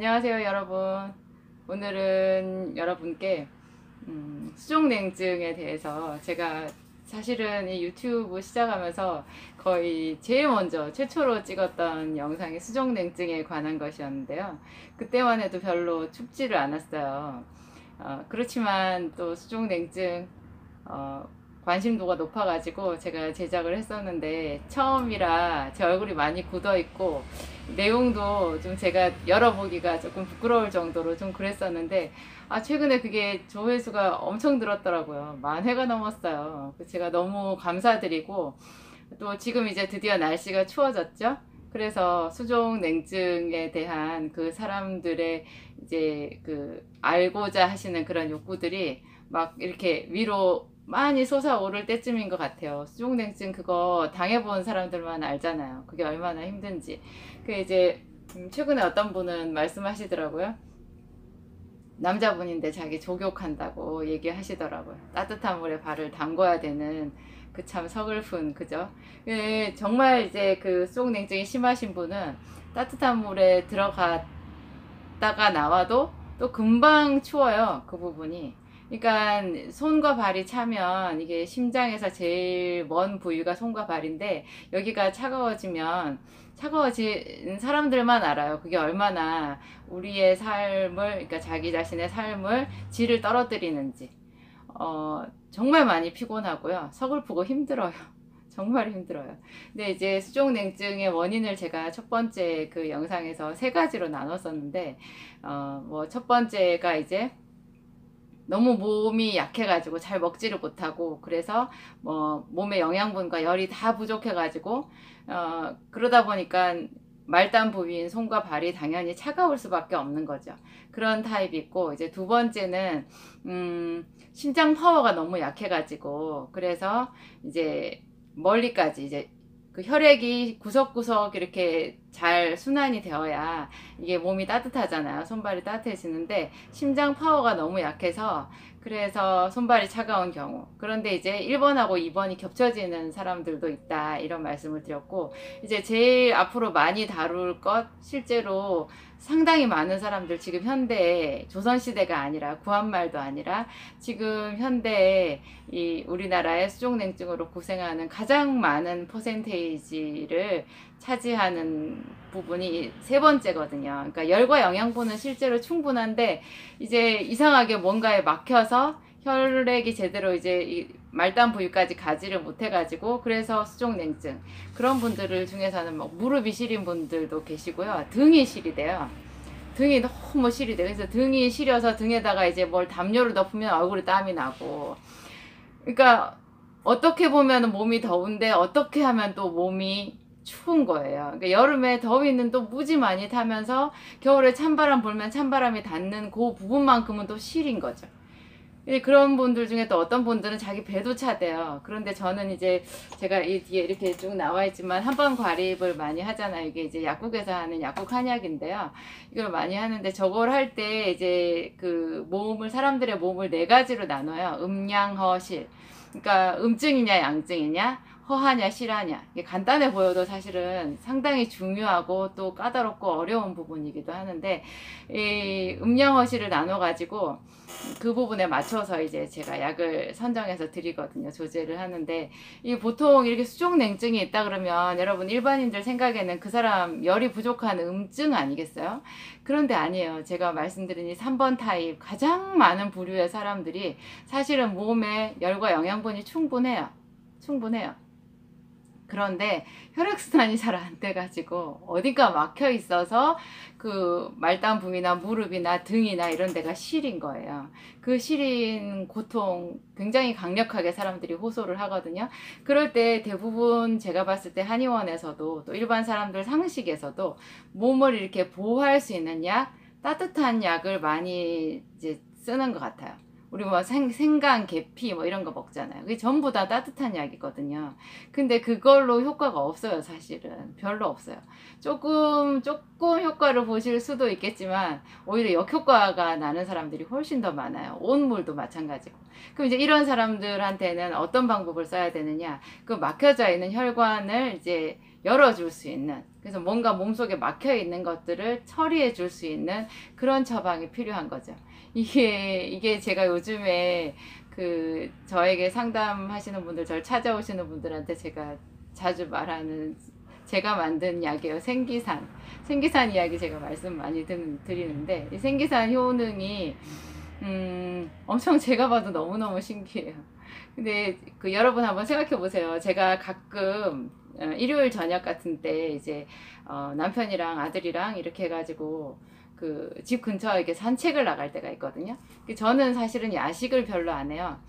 안녕하세요, 여러분. 오늘은 여러분께 수족냉증에 대해서 제가 사실은 이 유튜브 시작하면서 거의 제일 먼저 최초로 찍었던 영상이 수족냉증에 관한 것이었는데요. 그때만 해도 별로 춥지를 않았어요. 그렇지만 또 수족냉증 관심도가 높아가지고 제가 제작을 했었는데, 처음이라 제 얼굴이 많이 굳어 있고 내용도 좀 제가 열어보기가 조금 부끄러울 정도로 좀 그랬었는데, 최근에 그게 조회수가 엄청 늘었더라고요. 10,000회가 넘었어요. 제가 너무 감사드리고, 또 지금 이제 드디어 날씨가 추워졌죠. 그래서 수족 냉증에 대한 그 사람들의 이제 그 알고자 하시는 그런 욕구들이 막 이렇게 위로 많이 솟아오를 때쯤인 것 같아요. 수족냉증 그거 당해본 사람들만 알잖아요. 그게 얼마나 힘든지. 그 이제 최근에 어떤 분은 말씀하시더라고요. 남자분인데 자기 족욕한다고 얘기하시더라고요. 따뜻한 물에 발을 담궈야 되는 그 참 서글픈, 그죠? 정말 이제 그 수족냉증이 심하신 분은 따뜻한 물에 들어갔다가 나와도 또 금방 추워요, 그 부분이. 그러니까 손과 발이 차면, 이게 심장에서 제일 먼 부위가 손과 발인데, 여기가 차가워지면, 차가워진 사람들만 알아요. 그게 얼마나 우리의 삶을, 그러니까 자기 자신의 삶을 질을 떨어뜨리는지. 정말 많이 피곤하고요. 서글프고 힘들어요. 정말 힘들어요. 근데 이제 수족냉증의 원인을 제가 첫 번째 그 영상에서 세 가지로 나눴었는데, 뭐 첫 번째가 이제 너무 몸이 약해가지고 잘 먹지를 못하고, 그래서 뭐 몸의 영양분과 열이 다 부족해가지고, 그러다 보니까 말단 부위인 손과 발이 당연히 차가울 수밖에 없는 거죠. 그런 타입이 있고, 이제 두 번째는 심장 파워가 너무 약해가지고, 그래서 이제 멀리까지 이제 그 혈액이 구석구석 이렇게 잘 순환이 되어야 이게 몸이 따뜻하잖아요. 손발이 따뜻해지는데 심장 파워가 너무 약해서, 그래서 손발이 차가운 경우. 그런데 이제 1번하고 2번이 겹쳐지는 사람들도 있다, 이런 말씀을 드렸고, 이제 제일 앞으로 많이 다룰 것, 실제로 상당히 많은 사람들, 지금 현대에, 조선시대가 아니라 구한말도 아니라 지금 현대에 이 우리나라의 수족냉증으로 고생하는 가장 많은 퍼센테이지를 차지하는 부분이 세 번째거든요. 그러니까 열과 영양분은 실제로 충분한데, 이제 이상하게 뭔가에 막혀서 혈액이 제대로 이제 이 말단 부위까지 가지를 못해가지고, 그래서 수족냉증. 그런 분들 중에서는 뭐 무릎이 시린 분들도 계시고요. 등이 시리대요. 등이 너무 시리대. 그래서 등이 시려서 등에다가 이제 뭘 담요를 덮으면 얼굴에 땀이 나고. 그러니까 어떻게 보면 몸이 더운데 어떻게 하면 또 몸이 추운 거예요. 그러니까 여름에 더위는 또 무지 많이 타면서 겨울에 찬바람 불면 찬바람이 닿는 그 부분만큼은 또 시린 거죠. 그런 분들 중에 또 어떤 분들은 자기 배도 차대요. 그런데 저는 이제 제가 이 뒤에 이렇게 쭉 나와 있지만 한번 과립을 많이 하잖아요. 이게 이제 약국에서 하는 약국 한약인데요. 이걸 많이 하는데, 저걸 할 때 이제 그 몸을, 사람들의 몸을 네 가지로 나눠요. 음양허실. 그러니까 음증이냐 양증이냐, 허하냐 실하냐. 이게 간단해 보여도 사실은 상당히 중요하고 또 까다롭고 어려운 부분이기도 하는데, 이 음양허실을 나눠 가지고 그 부분에 맞춰서 이제 제가 약을 선정해서 드리거든요. 조제를 하는데, 이 보통 이렇게 수족냉증이 있다 그러면 여러분 일반인들 생각에는 그 사람 열이 부족한 음증 아니겠어요? 그런데 아니에요. 제가 말씀드린 이 3번 타입, 가장 많은 부류의 사람들이 사실은 몸에 열과 영양분이 충분해요. 충분해요. 그런데 혈액순환이 잘 안 돼가지고 어디가 막혀 있어서 그 말단 부위나 무릎이나 등이나 이런 데가 시린 거예요. 그 시린 고통 굉장히 강력하게 사람들이 호소를 하거든요. 그럴 때 대부분 제가 봤을 때 한의원에서도 또 일반 사람들 상식에서도 몸을 이렇게 보호할 수 있는 약, 따뜻한 약을 많이 이제 쓰는 것 같아요. 우리 뭐 생강, 계피 뭐 이런 거 먹잖아요. 그게 전부 다 따뜻한 약이거든요. 근데 그걸로 효과가 없어요, 사실은. 별로 없어요. 조금 효과를 보실 수도 있겠지만, 오히려 역효과가 나는 사람들이 훨씬 더 많아요. 온물도 마찬가지고. 그럼 이제 이런 사람들한테는 어떤 방법을 써야 되느냐? 그 막혀져 있는 혈관을 이제 열어줄 수 있는, 그래서 뭔가 몸속에 막혀 있는 것들을 처리해 줄 수 있는 그런 처방이 필요한 거죠. 이게 제가 요즘에 저에게 상담하시는 분들, 저를 찾아오시는 분들한테 제가 자주 말하는, 제가 만든 약이에요. 생기산. 생기산 이야기 제가 말씀 많이 드리는데, 이 생기산 효능이 엄청 제가 봐도 너무너무 신기해요. 근데 여러분 한번 생각해 보세요. 제가 가끔 일요일 저녁 같은 때 이제 남편이랑 아들이랑 이렇게 해가지고 집 근처에 이렇게 산책을 나갈 때가 있거든요. 저는 사실은 야식을 별로 안 해요.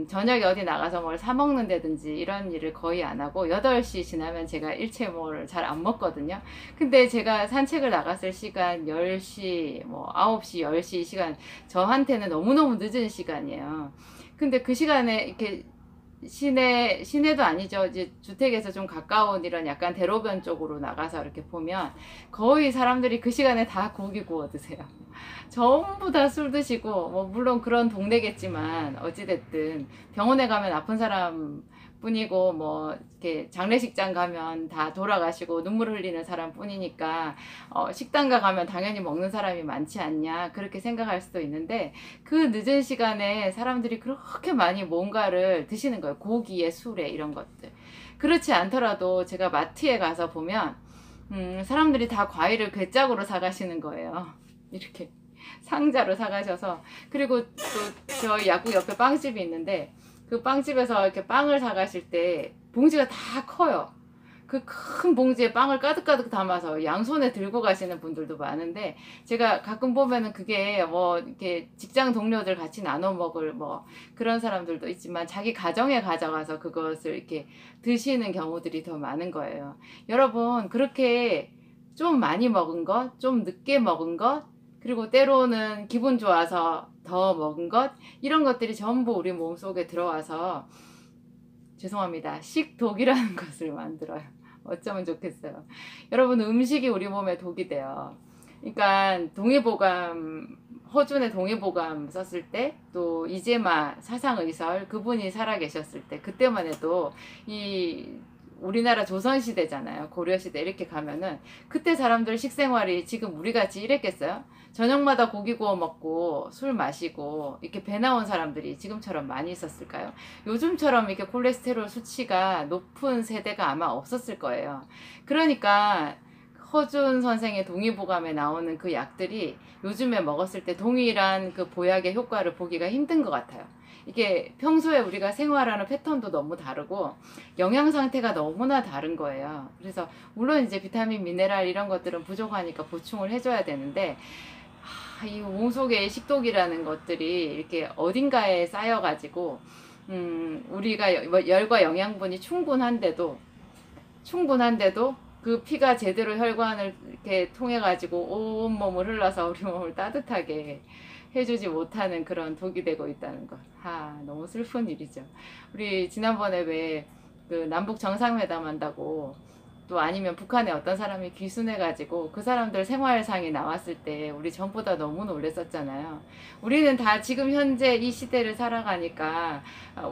저녁에 어디 나가서 뭘 사 먹는다든지 이런 일을 거의 안 하고 8시 지나면 제가 일체 뭘 잘 안 먹거든요. 근데 제가 산책을 나갔을 시간 10시, 뭐 9시, 10시 이 시간 저한테는 너무너무 늦은 시간이에요. 근데 그 시간에 이렇게 시내도 아니죠. 이제 주택에서 좀 가까운 이런 약간 대로변 쪽으로 나가서 이렇게 보면 거의 사람들이 그 시간에 다 고기 구워 드세요. 전부 다 술 드시고, 뭐 물론 그런 동네겠지만 어찌됐든 병원에 가면 아픈 사람 뿐이고, 뭐 이렇게 장례식장 가면 다 돌아가시고 눈물 흘리는 사람 뿐이니까 식당가 가면 당연히 먹는 사람이 많지 않냐 그렇게 생각할 수도 있는데, 그 늦은 시간에 사람들이 그렇게 많이 뭔가를 드시는 거예요. 고기에 술에 이런 것들. 그렇지 않더라도 제가 마트에 가서 보면 사람들이 다 과일을 괴짝으로 사가시는 거예요. 이렇게 상자로 사가셔서. 그리고 또 저희 약국 옆에 빵집이 있는데, 그 빵집에서 이렇게 빵을 사가실 때 봉지가 다 커요. 그 큰 봉지에 빵을 가득가득 담아서 양손에 들고 가시는 분들도 많은데, 제가 가끔 보면은 그게 뭐 이렇게 직장 동료들 같이 나눠 먹을 뭐 그런 사람들도 있지만, 자기 가정에 가져가서 그것을 이렇게 드시는 경우들이 더 많은 거예요. 여러분, 그렇게 좀 많이 먹은 것, 좀 늦게 먹은 것, 그리고 때로는 기분 좋아서 더 먹은 것, 이런 것들이 전부 우리 몸속에 들어와서, 죄송합니다, 식독이라는 것을 만들어요. 어쩌면 좋겠어요. 여러분, 음식이 우리 몸에 독이 돼요. 그러니까 허준의 동의보감 썼을 때, 또 이재마 사상의설 그분이 살아계셨을 때, 그때만 해도 우리나라 조선시대잖아요. 고려시대 이렇게 가면은 그때 사람들 식생활이 지금 우리같이 이랬겠어요? 저녁마다 고기 구워 먹고 술 마시고 이렇게 배 나온 사람들이 지금처럼 많이 있었을까요? 요즘처럼 이렇게 콜레스테롤 수치가 높은 세대가 아마 없었을 거예요. 그러니까 허준 선생의 동의보감에 나오는 그 약들이 요즘에 먹었을 때 동일한 그 보약의 효과를 보기가 힘든 것 같아요. 이게 평소에 우리가 생활하는 패턴도 너무 다르고 영양 상태가 너무나 다른 거예요. 그래서 물론 이제 비타민, 미네랄 이런 것들은 부족하니까 보충을 해줘야 되는데, 이 몸속에 식독이라는 것들이 이렇게 어딘가에 쌓여가지고 우리가 열과 영양분이 충분한데도 그 피가 제대로 혈관을 이렇게 통해 가지고 온 몸을 흘러서 우리 몸을 따뜻하게 해주지 못하는 그런 독이 되고 있다는 것. 너무 슬픈 일이죠. 우리 지난번에 왜 남북 정상회담 한다고, 또 아니면 북한에 어떤 사람이 귀순해가지고 그 사람들 생활상이 나왔을 때 우리 전부 다 너무 놀랬었잖아요. 우리는 다 지금 현재 이 시대를 살아가니까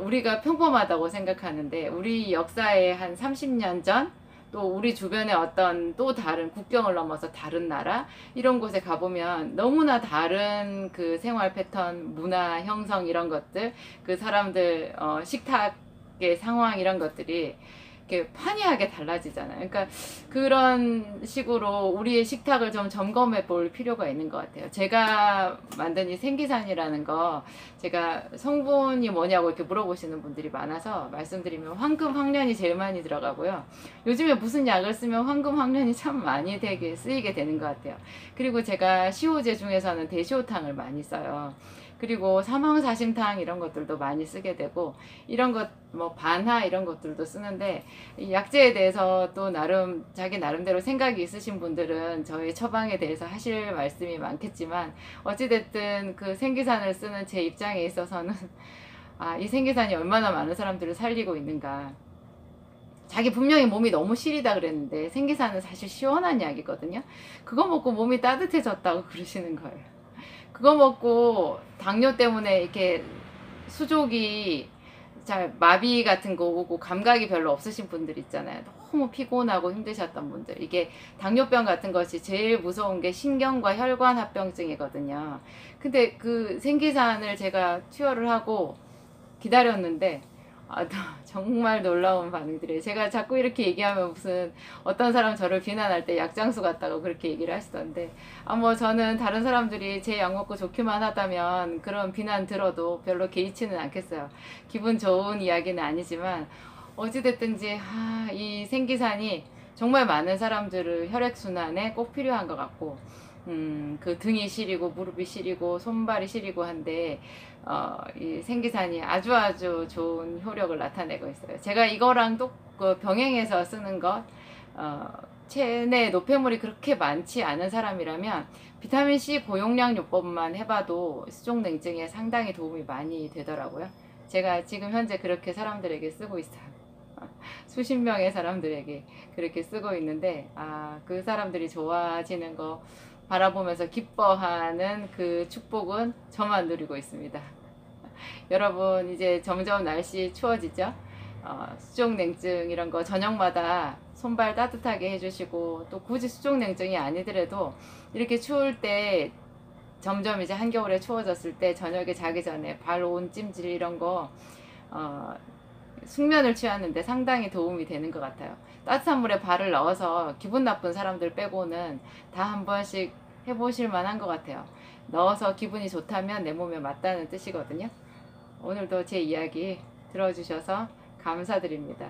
우리가 평범하다고 생각하는데, 우리 역사의 한 30년 전, 또 우리 주변에 어떤 또 다른 국경을 넘어서 다른 나라 이런 곳에 가보면 너무나 다른 그 생활 패턴, 문화 형성 이런 것들, 그 사람들 식탁의 상황 이런 것들이 이렇게 판이하게 달라지잖아요. 그러니까 그런 식으로 우리의 식탁을 좀 점검해 볼 필요가 있는 것 같아요. 제가 만든 이 생기산이라는 거, 제가 성분이 뭐냐고 이렇게 물어보시는 분들이 많아서 말씀드리면, 황금, 황련이 제일 많이 들어가고요. 요즘에 무슨 약을 쓰면 황금, 황련이 참 많이 쓰이게 되는 것 같아요. 그리고 제가 시호제 중에서는 대시호탕을 많이 써요. 그리고 사망사심탕 이런 것들도 많이 쓰게 되고, 이런 것 뭐 반하 이런 것들도 쓰는데, 이 약재에 대해서 또 자기 나름대로 생각이 있으신 분들은 저희 처방에 대해서 하실 말씀이 많겠지만, 어찌됐든 그 생기산을 쓰는 제 입장에 있어서는 이 생기산이 얼마나 많은 사람들을 살리고 있는가. 자기 분명히 몸이 너무 시리다 그랬는데, 생기산은 사실 시원한 약이거든요. 그거 먹고 몸이 따뜻해졌다고 그러시는 거예요. 그거 먹고 당뇨 때문에 이렇게 수족이 잘 마비 같은 거 오고 감각이 별로 없으신 분들 있잖아요. 너무 피곤하고 힘드셨던 분들, 이게 당뇨병 같은 것이 제일 무서운 게 신경과 혈관 합병증이거든요. 근데 그 생기산을 제가 투여를 하고 기다렸는데 정말 놀라운 반응들이에요. 제가 자꾸 이렇게 얘기하면 무슨 어떤 사람 저를 비난할 때 약장수 같다고 그렇게 얘기를 하시던데, 뭐 저는 다른 사람들이 제 약 먹고 좋기만 하다면 그런 비난 들어도 별로 개의치는 않겠어요. 기분 좋은 이야기는 아니지만 어찌됐든지 이 생기산이 정말 많은 사람들을 혈액순환에 꼭 필요한 것 같고, 그 등이 시리고 무릎이 시리고 손발이 시리고 한데 이 생기산이 아주 좋은 효력을 나타내고 있어요. 제가 이거랑 또 그 병행해서 쓰는 것, 체내 노폐물이 그렇게 많지 않은 사람이라면 비타민C 고용량 요법만 해봐도 수족냉증에 상당히 도움이 많이 되더라고요. 제가 지금 현재 그렇게 사람들에게 쓰고 있어요. 수십 명의 사람들에게 그렇게 쓰고 있는데, 그 사람들이 좋아지는 거 바라보면서 기뻐하는 그 축복은 저만 누리고 있습니다. 여러분, 이제 점점 날씨 추워지죠? 수족냉증 이런 거 저녁마다 손발 따뜻하게 해주시고, 또 굳이 수족냉증이 아니더라도 이렇게 추울 때, 점점 이제 한겨울에 추워졌을 때 저녁에 자기 전에 발 온 찜질 이런 거 숙면을 취하는데 상당히 도움이 되는 것 같아요. 따뜻한 물에 발을 넣어서 기분 나쁜 사람들 빼고는 다 한 번씩 해보실 만한 것 같아요. 넣어서 기분이 좋다면 내 몸에 맞다는 뜻이거든요. 오늘도 제 이야기 들어주셔서 감사드립니다.